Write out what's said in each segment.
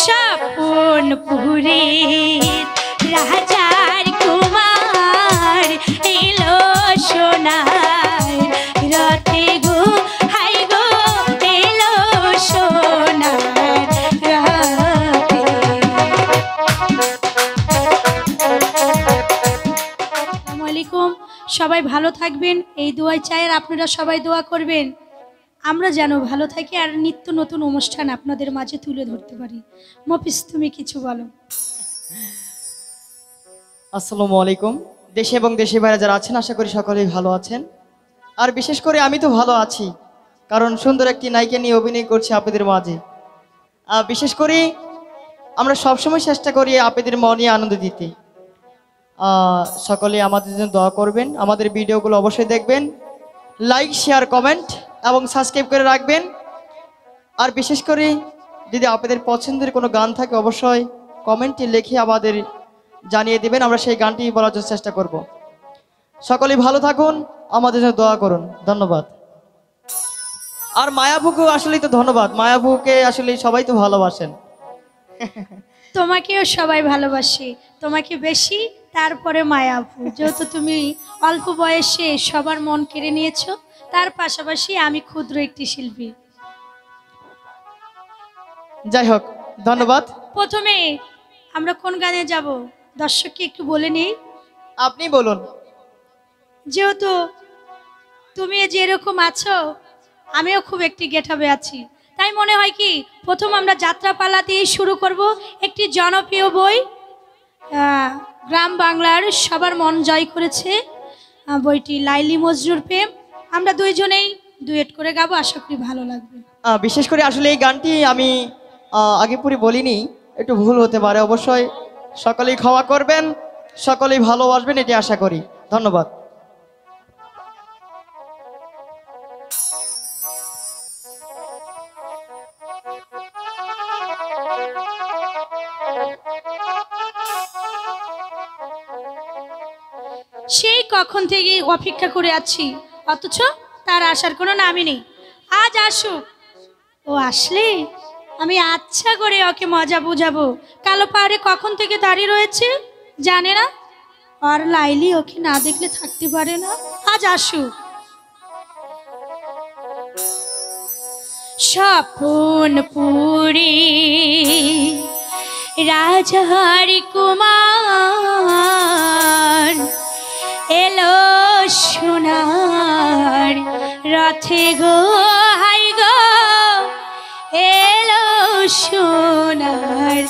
স্বপনপুরীর রাজার কুমার এলো সোনার রথে গো, হাই গো এলো সোনার রথে। আসসালামু আলাইকুম, সবাই ভালো থাকবেন, এই দোয়াই চাই আর আপনারা সবাই দোয়া করবেন আমরা যেন ভালো থাকি আর নিত্য নতুন অনুষ্ঠান আপনাদের মাঝে তুলে ধরতে পারি। মফিজ, তুমি কিছু বলো। আসসালামু আলাইকুম। দেশে এবং দেশের বাইরে যারা আছেন আশা করি সকলেই ভালো আছেন। আর বিশেষ করে আমি তো ভালো আছি, কারণ সুন্দর একটি নায়িকা নিয়ে অভিনয় করছি আপনাদের মাঝে। বিশেষ করে আমরা সবসময় চেষ্টা করি আপনাদের মনে আনন্দ দিতে। সকলে আমাদের জন্য দোয়া করবেন, আমাদের ভিডিওগুলো অবশ্যই দেখবেন, লাইক শেয়ার কমেন্ট এবং সাবস্ক্রাইব করে রাখবেন। আর বিশেষ করে যদি আপনাদের পছন্দের কোনো গান থাকে অবশ্যই কমেন্টে লিখে আমাদের জানিয়ে দিবেন, আমরা সেই গানটি বলার জন্য চেষ্টা করব। সকলেই ভালো থাকুন, আমাদের জন্য দোয়া করুন। ধন্যবাদ। আর মায়াবুকে আসলেই তো ধন্যবাদ, মায়াবুকে আসলে সবাই তো ভালোবাসেন। তোমাকেও সবাই ভালোবাসে, তোমাকে বেশি, তারপরে মায়াবু। যেহেতু তুমি অল্প বয়সে সবার মন কেড়ে নিয়েছো, তার পাশাপাশি আমি ক্ষুদ্র একটি শিল্পী। যাই হোক, ধন্যবাদ। প্রথমে আমরা কোন গানে যাব দর্শককে একটু বলে নিই। আপনি বলুন। যেহেতু তুমি যেরকম আছো আমিও খুব একটি গেটআপে আছি, তাই মনে হয় কি প্রথম আমরা যাত্রাপালা দিয়ে শুরু করব। একটি জনপ্রিয় বই, গ্রাম বাংলার সবার মন জয় করেছে বইটি লাইলি মজনুর প্রেম। আমরা দুইজনেই ডুয়েট করে গাবো, আশা করি ভালো লাগবে। বিশেষ করে আসলে এই গানটি আমি আগে পরে বলিনি, একটু ভুল হতে পারে, অবশ্যই সকলেই ক্ষমা করবেন, সকলেই ভালোবাসবেন এটি আশা করি। ধন্যবাদ। সেই কখন থেকে অপেক্ষা করে আছি, অথচ তার আসার কোনো নামই নেই। আজ আসুক, ও আসলে আমি আচ্ছা করে ওকে মজা বুঝাবো। কালো পাহাড়ে কখন থেকে দাঁড়িয়ে রয়েছে জানে না, আর লাইলি ওকে না দেখলে থাকতে পারে না। আজ আসুক। স্বপনপুরী রাজার কুমার এলো সোনার রথে গো, হাই গো এলো সোনার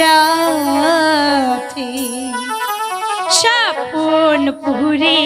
রথে। স্বপনপুরী